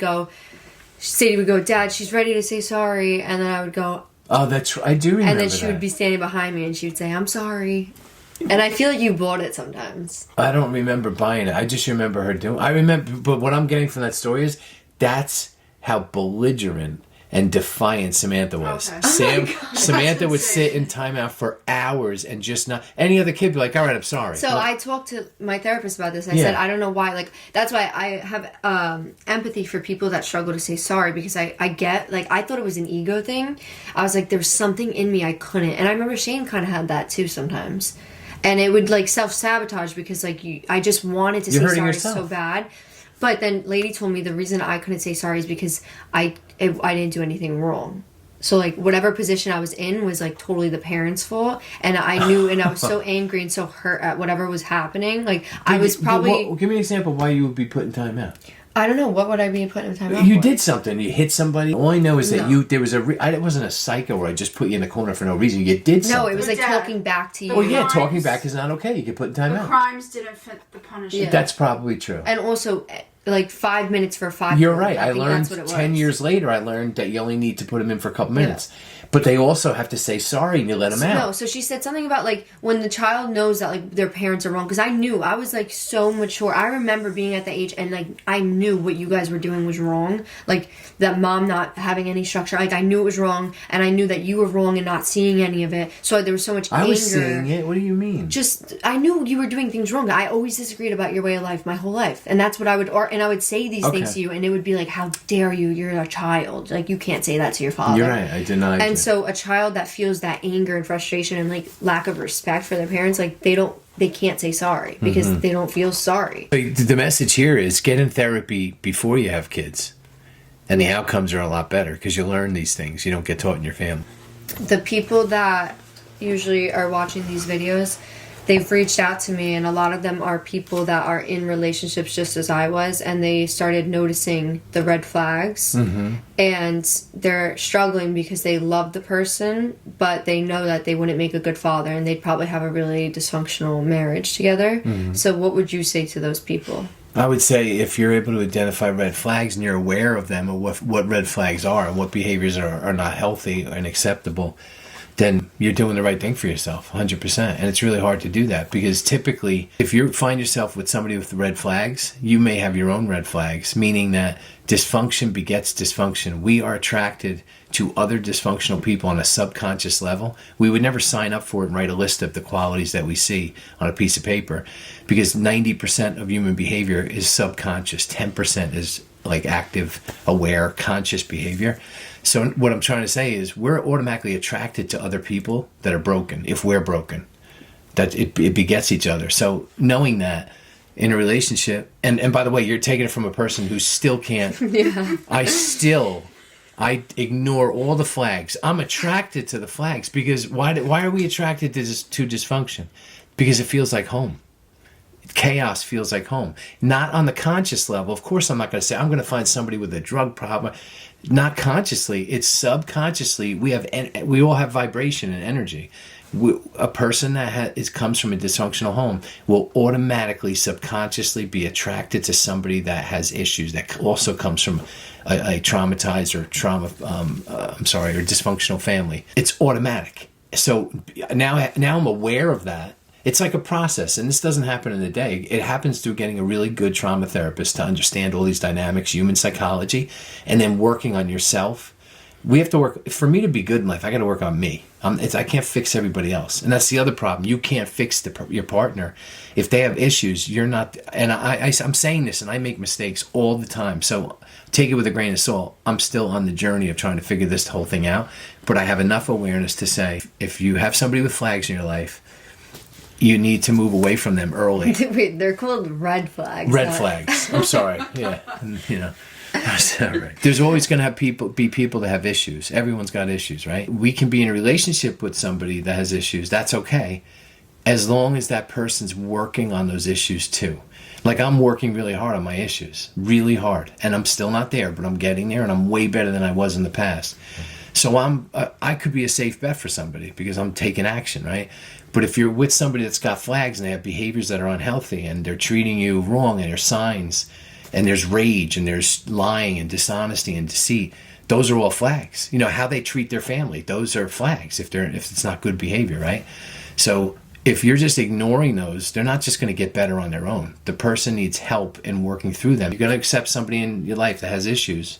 go, Dad, she's ready to say sorry. And then I would go, Oh, that's right. I do remember and then she that. would be standing behind me and she would say, I'm sorry. And I feel like you bought it sometimes. I don't remember buying it. I just remember her doing. I remember, but what I'm getting from that story is that's how belligerent and defiant Samantha was. Okay. Samantha would insane. sit in timeout for hours and just not. Any other kid would be like, "All right, I'm sorry." So Well, I talked to my therapist about this. I Yeah. said, I don't know why. Like, that's why I have empathy for people that struggle to say sorry, because I get, like, I thought it was an ego thing. I was like, there was something in me I couldn't. And I remember Shane kind of had that too sometimes. And it would, like, self-sabotage because, like, I just wanted to You're say hurting sorry yourself. so bad. But then Lady told me the reason I couldn't say sorry is because I didn't do anything wrong. So, like, whatever position I was in was, like, totally the parents' fault. And I knew, and I was so angry and so hurt at whatever was happening. Like, I was probably... Give me an example why you would be put in timeout. I don't know. What would I be putting in timeout You for? did something. You hit somebody. All I know is that No. there was I wasn't a psycho where I just put you in the corner for no reason. You did something. No, it was, like, Dad, talking back to you. Well, yeah, Crimes- talking back is not okay. You get put in The timeout. crimes didn't fit the punishment. Yeah. That's probably true. And also, like 5 minutes for a 5-year-old. You're right. I think learned that's what it was. 10 years later, I learned that you only need to put them in for a couple minutes. But they also have to say sorry and you let them out. No, so she said something about like when the child knows that like their parents are wrong. Because I knew, I was like so mature. I remember being at the age and like I knew what you guys were doing was wrong. Like that mom not having any structure. Like I knew it was wrong, and I knew that you were wrong and not seeing any of it. So there was so much anger. I was seeing it. What do you mean? Just I knew you were doing things wrong. I always disagreed about your way of life my whole life, and that's what I would. And I would say these things to you, and it would be like, "How dare you? You're a child. Like you can't say that to your father." You're right. I denied. And so a child that feels that anger and frustration and like lack of respect for their parents, like they can't say sorry because they don't feel sorry. The message here is get in therapy before you have kids, and the outcomes are a lot better because you learn these things you don't get taught in your family. The people that usually are watching these videos, they've reached out to me, and a lot of them are people that are in relationships just as I was, and they started noticing the red flags, and they're struggling because they love the person, but they know that they wouldn't make a good father, and they'd probably have a really dysfunctional marriage together. So what would you say to those people? I would say if you're able to identify red flags and you're aware of them, or what red flags are and what behaviors are not healthy and acceptable, then you're doing the right thing for yourself, 100%. And it's really hard to do that because typically, if you find yourself with somebody with red flags, you may have your own red flags, meaning that dysfunction begets dysfunction. We are attracted to other dysfunctional people on a subconscious level. We would never sign up for it and write a list of the qualities that we see on a piece of paper because 90% of human behavior is subconscious. 10% is like active, aware, conscious behavior. So what I'm trying to say is we're automatically attracted to other people that are broken if we're broken. That it begets each other. So knowing that in a relationship, and by the way, you're taking it from a person who still can't. I ignore all the flags. I'm attracted to the flags because why are we attracted to dysfunction? Because it feels like home. Chaos feels like home. Not on the conscious level. Of course, I'm not going to say I'm going to find somebody with a drug problem. Not consciously. It's subconsciously. We all have vibration and energy. A person that comes from a dysfunctional home will automatically, subconsciously be attracted to somebody that has issues. That also comes from a traumatized or or dysfunctional family. It's automatic. So now I'm aware of that. It's like a process, and this doesn't happen in a day. It happens through getting a really good trauma therapist to understand all these dynamics, human psychology, and then working on yourself. We have to work. For me to be good in life, I got to work on me. I can't fix everybody else, and that's the other problem. You can't fix your partner if they have issues. You're not. And I'm saying this, and I make mistakes all the time. So take it with a grain of salt. I'm still on the journey of trying to figure this whole thing out, but I have enough awareness to say if you have somebody with flags in your life, you need to move away from them early. Wait, they're called red flags. Red flags. I'm sorry. Yeah, that's not right. There's always going to be people that have issues. Everyone's got issues, right? We can be in a relationship with somebody that has issues. That's okay, as long as that person's working on those issues too. Like I'm working really hard on my issues, really hard, and I'm still not there, but I'm getting there, and I'm way better than I was in the past. So I could be a safe bet for somebody because I'm taking action, right? But if you're with somebody that's got flags and they have behaviors that are unhealthy and they're treating you wrong and there's signs and there's rage and there's lying and dishonesty and deceit, those are all flags. How they treat their family, those are flags if it's not good behavior, right? So if you're just ignoring those, they're not just going to get better on their own. The person needs help in working through them. You're going to accept somebody in your life that has issues.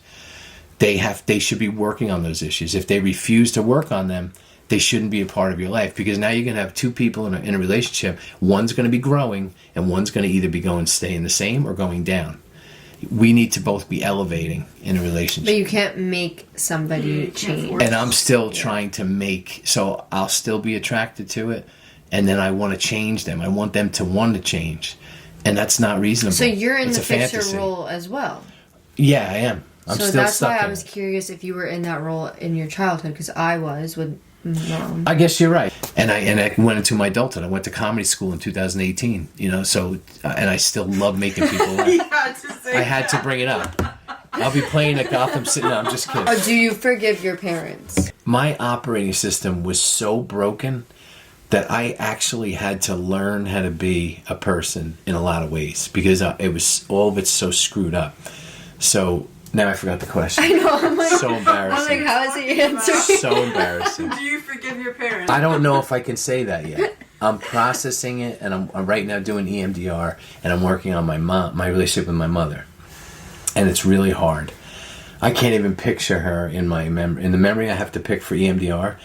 They should be working on those issues. If they refuse to work on them, they shouldn't be a part of your life because now you're going to have two people in a relationship. One's going to be growing and one's going to either be staying the same or going down. We need to both be elevating in a relationship. But you can't make somebody change. And I'm still trying to so I'll still be attracted to it. And then I want to change them. I want them to want to change. And that's not reasonable. So you're in it's the a fixer fantasy. Role as well. Yeah, I am. I'm so still that's stuck why I in was it. curious if you were in that role in your childhood, because I was with mom. I guess you're right. And I went into my adulthood. I went to comedy school in 2018. So and I still love making people laugh. I had to bring it up. I'll be playing at Gotham City. No, I'm just kidding. Or do you forgive your parents? My operating system was so broken that I actually had to learn how to be a person in a lot of ways because it was all of it's so screwed up. So now I forgot the question. I know. I'm like, so embarrassing. I'm like, how is he answering? So embarrassing. Do you forgive your parents? I don't know if I can say that yet. I'm processing it, and I'm right now doing EMDR, and I'm working on my relationship with my mother, and it's really hard. I can't even picture her in my memory. In the memory I have to pick for EMDR,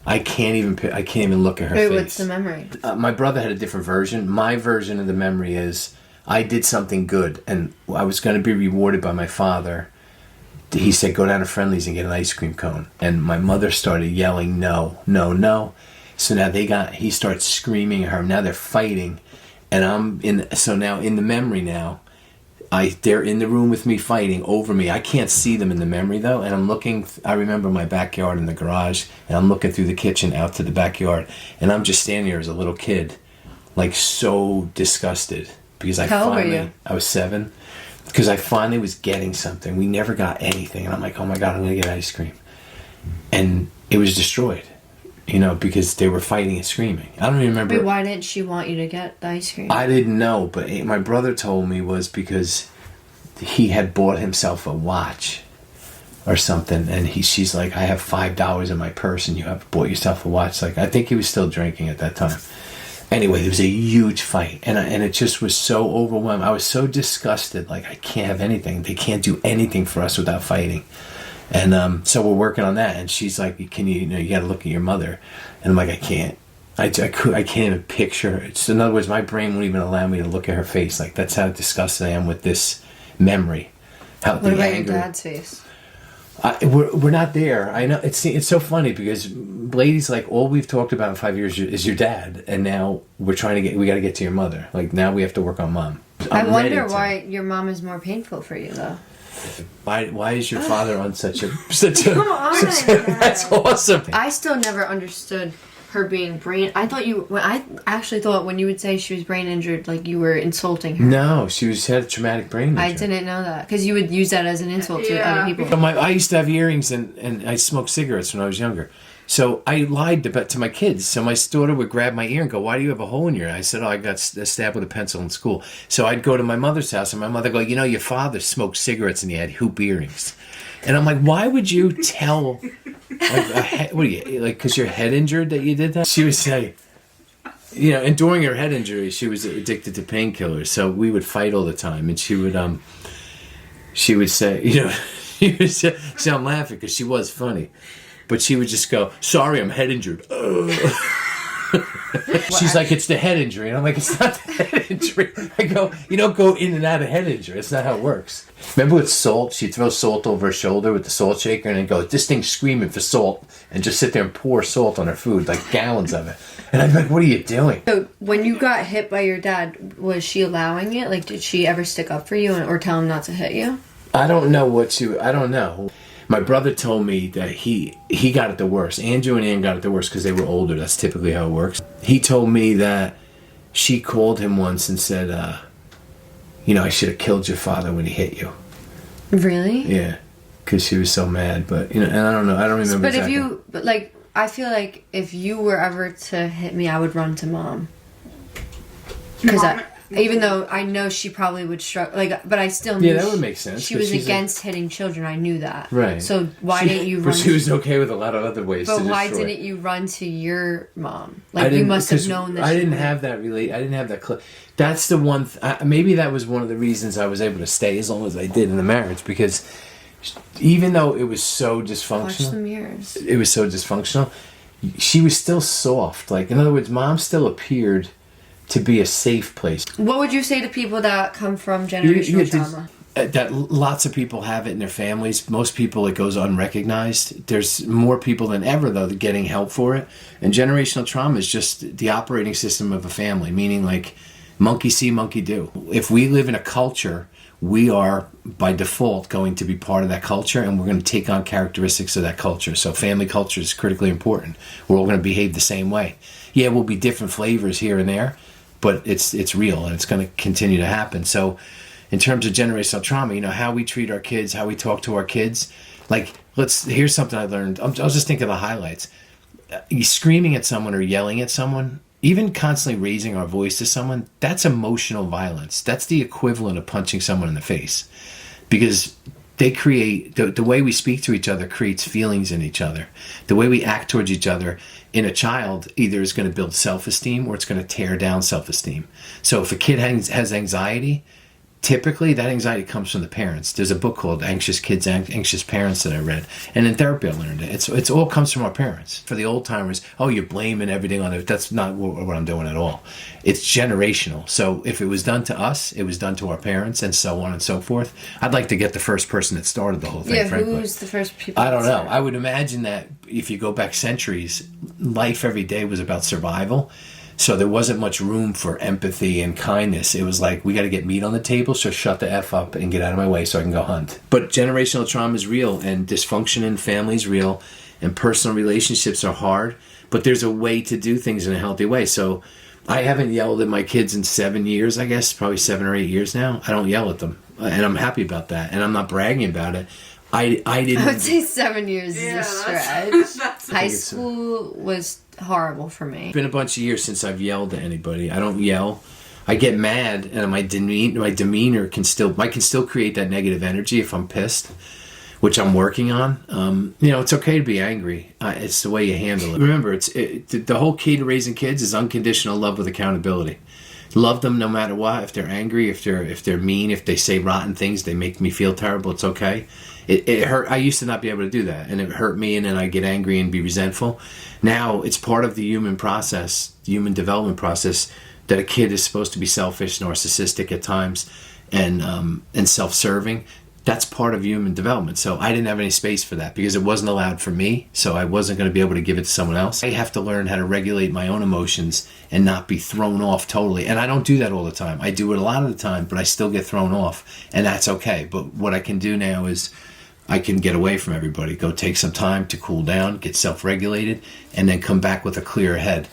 I can't even look at her Wait, face. what's the memory? My brother had a different version. My version of the memory is I did something good, and I was going to be rewarded by my father. He said, go down to Friendly's and get an ice cream cone. And my mother started yelling, no, no, no. So now he starts screaming at her. Now they're fighting. And so now in the memory now, they're in the room with me fighting over me. I can't see them in the memory though. And I'm looking, I remember my backyard in the garage, and I'm looking through the kitchen out to the backyard. And I'm just standing here as a little kid, like so disgusted. Because How old were you? I was 7. Because I finally was getting something. We never got anything. And I'm like, oh my God, I'm going to get ice cream. And it was destroyed, because they were fighting and screaming. I don't even remember. Wait, why didn't she want you to get the ice cream? I didn't know, but my brother told me was because he had bought himself a watch or something. And she's like, I have $5 in my purse and you have bought yourself a watch. Like, I think he was still drinking at that time. Anyway, there was a huge fight, and it just was so overwhelming. I was so disgusted, like, I can't have anything. They can't do anything for us without fighting. And so we're working on that, and she's like, can you got to look at your mother. And I'm like, I can't. I can't even picture it. In other words, my brain won't even allow me to look at her face. Like, that's how disgusted I am with this memory. What about your dad's face? We're not there. I know it's so funny because ladies, like, all we've talked about in 5 years is your dad, and now we got to get to your mother. Like, now we have to work on mom. I wonder why your mom is more painful for you though. Why is your father on such a Come on, that's awesome. I still never understood her being I actually thought when you would say she was brain injured, like you were insulting her. No, she had a traumatic brain injury. I didn't know that because you would use that as an insult to other people. I used to have earrings and I smoked cigarettes when I was younger. So I lied to my kids. So my daughter would grab my ear and go, why do you have a hole in your ear? I said, I got stabbed with a pencil in school. So I'd go to my mother's house and my mother would go, your father smoked cigarettes and he had hoop earrings. And I'm like, why would you tell, what are you, like, because your head injured that you did that? She would say, and during her head injury, she was addicted to painkillers. So we would fight all the time. And she would say, see, I'm laughing because she was funny. But she would just go, sorry, I'm head injured. She's like, it's the head injury. And I'm like, it's not the head injury. I go, you don't go in and out of head injury. That's not how it works. Remember with salt? She'd throw salt over her shoulder with the salt shaker and then go, this thing's screaming for salt. And just sit there and pour salt on her food, like gallons of it. And I'm like, what are you doing? So when you got hit by your dad, was she allowing it? Like, did she ever stick up for you or tell him not to hit you? I don't know. My brother told me that he got it the worst. Andrew and Ann got it the worst because they were older. That's typically how it works. He told me that she called him once and said, I should have killed your father when he hit you. Really? Yeah, because she was so mad. But, and I don't know. I don't remember exactly. I feel like if you were ever to hit me, I would run to mom. Because even though I know she probably would struggle, but I still knew. Yeah, that would make sense. She was against hitting children. I knew that. Right. So why didn't you run? But she was okay with a lot of other ways. But to why destroy. didn't you run to your mom? Like, you must have known that. I didn't have that I didn't have that. That's the one. Maybe that was one of the reasons I was able to stay as long as I did in the marriage, because even though it was so dysfunctional, watch the mirrors. It was so dysfunctional. She was still soft. Like, in other words, mom still appeared to be a safe place. What would you say to people that come from generational trauma? That lots of people have it in their families. Most people, it goes unrecognized. There's more people than ever, though, that getting help for it. And generational trauma is just the operating system of a family, meaning like monkey see, monkey do. If we live in a culture, we are by default going to be part of that culture, and we're going to take on characteristics of that culture. So family culture is critically important. We're all going to behave the same way. Yeah, we'll be different flavors here and there, but it's real, and it's going to continue to happen. So in terms of generational trauma, how we treat our kids, how we talk to our kids, like, here's something I learned. I'll just think of the highlights. screaming at someone or yelling at someone, even constantly raising our voice to someone, that's emotional violence. That's the equivalent of punching someone in the face, because they create, the way we speak to each other creates feelings in each other. The way we act towards each other in a child either is going to build self-esteem or it's going to tear down self-esteem. So if a kid has anxiety, typically that anxiety comes from the parents. There's a book called Anxious Kids, Anxious Parents that I read. And in therapy I learned it. It's all comes from our parents. For the old timers, oh, you're blaming everything on it. That's not what I'm doing at all. It's generational. So if it was done to us, it was done to our parents, and so on and so forth. I'd like to get the first person that started the whole thing, frankly. Who's the first people? I don't know. I would imagine that if you go back centuries, life every day was about survival. So there wasn't much room for empathy and kindness. It was like, we got to get meat on the table, so shut the F up and get out of my way so I can go hunt. But generational trauma is real, and dysfunction in families real, and personal relationships are hard. But there's a way to do things in a healthy way. So I haven't yelled at my kids in 7 years, I guess, probably 7 or 8 years now. I don't yell at them, and I'm happy about that. And I'm not bragging about it. I didn't. I would say 7 years is a stretch. That's High school was horrible for me. It's been a bunch of years since I've yelled at anybody. I don't yell. I get mad, and my demeanor can still create that negative energy if I'm pissed, which I'm working on. It's okay to be angry. It's the way you handle it. Remember, the whole key to raising kids is unconditional love with accountability. Love them no matter what. If they're angry, if they're mean, if they say rotten things, they make me feel terrible. It's okay. It hurt. I used to not be able to do that, and it hurt me, and then I get angry and be resentful. Now it's part of the human process, the human development process, that a kid is supposed to be selfish, narcissistic at times, and self-serving. That's part of human development. So I didn't have any space for that because it wasn't allowed for me. So I wasn't going to be able to give it to someone else. I have to learn how to regulate my own emotions and not be thrown off totally. And I don't do that all the time. I do it a lot of the time, but I still get thrown off, and that's okay. But what I can do now is I can get away from everybody, go take some time to cool down, get self-regulated, and then come back with a clear head.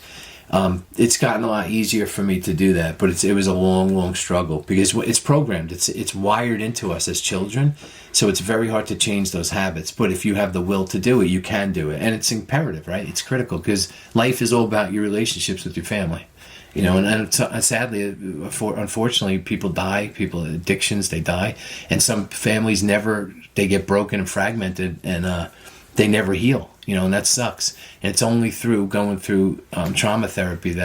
It's gotten a lot easier for me to do that, but it was a long, long struggle because it's programmed. It's wired into us as children, so it's very hard to change those habits. But if you have the will to do it, you can do it, and it's imperative, right? It's critical because life is all about your relationships with your family. And sadly, unfortunately, people die. Addictions, they die, and some families they get broken and fragmented, and they never heal. And that sucks. And it's only through going through trauma therapy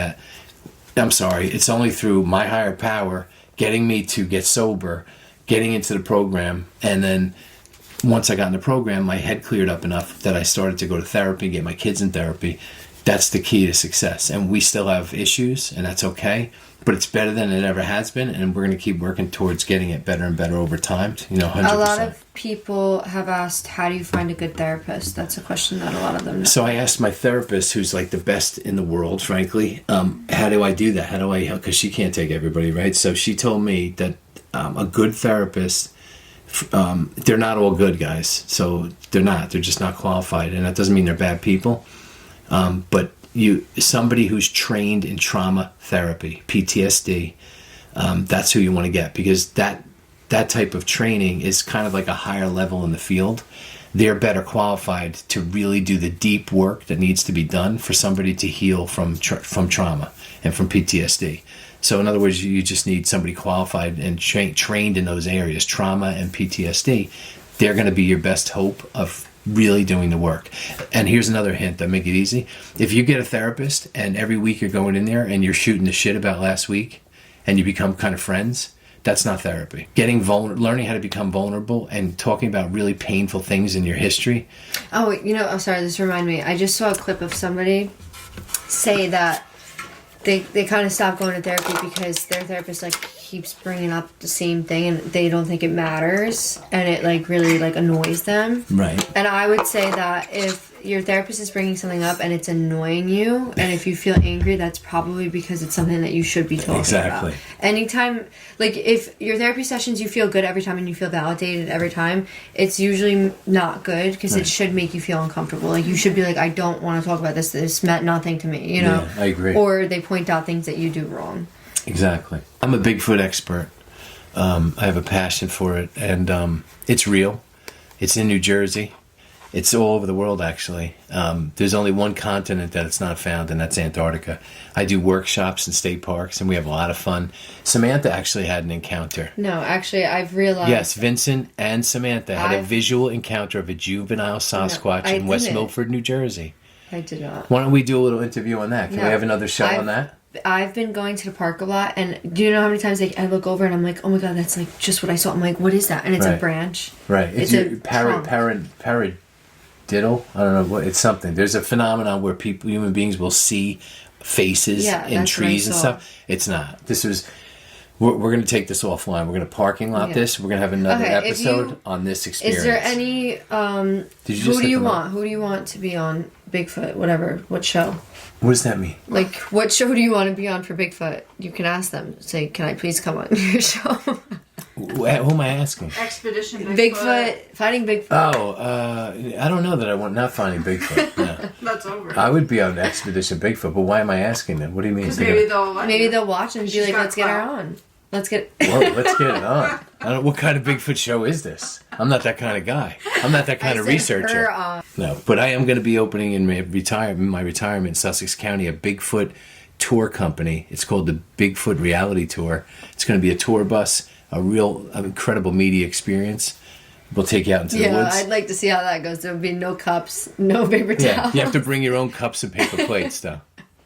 it's only through my higher power getting me to get sober, getting into the program, and then once I got in the program, my head cleared up enough that I started to go to therapy and get my kids in therapy. That's the key to success. And we still have issues, and that's okay. But it's better than it ever has been, and we're going to keep working towards getting it better and better over time. 100%. A lot of people have asked, how do you find a good therapist? That's a question that a lot of them know. So I asked my therapist, who's like the best in the world, frankly, how do I do that? How do I help? Because she can't take everybody, right? So she told me that a good therapist, they're not all good guys. So they're just not qualified. And that doesn't mean they're bad people. But somebody who's trained in trauma therapy, PTSD, that's who you want to get, because that type of training is kind of like a higher level in the field. They're better qualified to really do the deep work that needs to be done for somebody to heal from trauma and from PTSD. So in other words, you just need somebody qualified and trained in those areas, trauma and PTSD. They're going to be your best hope of really doing the work. And here's another hint that make it easy. If you get a therapist and every week you're going in there and you're shooting the shit about last week and you become kind of friends, that's not therapy. Learning how to become vulnerable and talking about really painful things in your history. Oh, I'm sorry, this reminded me. I just saw a clip of somebody say that they kind of stopped going to therapy because their therapist keeps bringing up the same thing and they don't think it matters, and it really annoys them. Right. And I would say that if your therapist is bringing something up and it's annoying you, and if you feel angry, that's probably because it's something that you should be talking about. Anytime, if your therapy sessions you feel good every time and you feel validated every time, it's usually not good, because it should make you feel uncomfortable. You should be I don't want to talk about this meant nothing to me, Yeah, I agree. Or they point out things that you do wrong. Exactly. I'm a Bigfoot expert. I have a passion for it, and it's real. It's in New Jersey. It's all over the world, actually. There's only one continent that it's not found, and that's Antarctica. I do workshops in state parks, and we have a lot of fun. Samantha actually had an encounter. No, actually, I've realized. Yes, Vincent and Samantha had a visual encounter of a juvenile Sasquatch in West Milford, New Jersey. I did not. Why don't we do a little interview on that? Can we have another show on that? I've been going to the park a lot, and do you know how many times like I look over and I'm like, oh my god, that's like just what I saw. I'm like, what is that? And it's a branch. Right. It's a paradiddle. I don't know what. It's something. There's a phenomenon where human beings will see faces in trees and stuff. It's not. We're going to take this offline. We're going to parking lot this. We're going to have another episode on this experience. Is there any? Who do you want? Who do you want to be on Bigfoot? Whatever. What show? What does that mean? Like, what show do you want to be on for Bigfoot? You can ask them. Say, can I please come on your show? Who am I asking? Expedition Bigfoot. Finding Bigfoot. Oh, I don't know that I want not finding Bigfoot. No. That's over. I would be on Expedition Bigfoot, but why am I asking them? What do you mean? Maybe they'll watch and be like, let's get her on. Let's get it on. I don't know, what kind of Bigfoot show is this? I'm not that kind of guy. I'm not that kind of researcher. No, but I am going to be opening in my retirement in Sussex County a Bigfoot tour company. It's called the Bigfoot Reality Tour. It's going to be a tour bus, a real incredible media experience. We'll take you out into the woods. Yeah, I'd like to see how that goes. There will be no cups, no paper towels. Yeah, you have to bring your own cups and paper plates, though.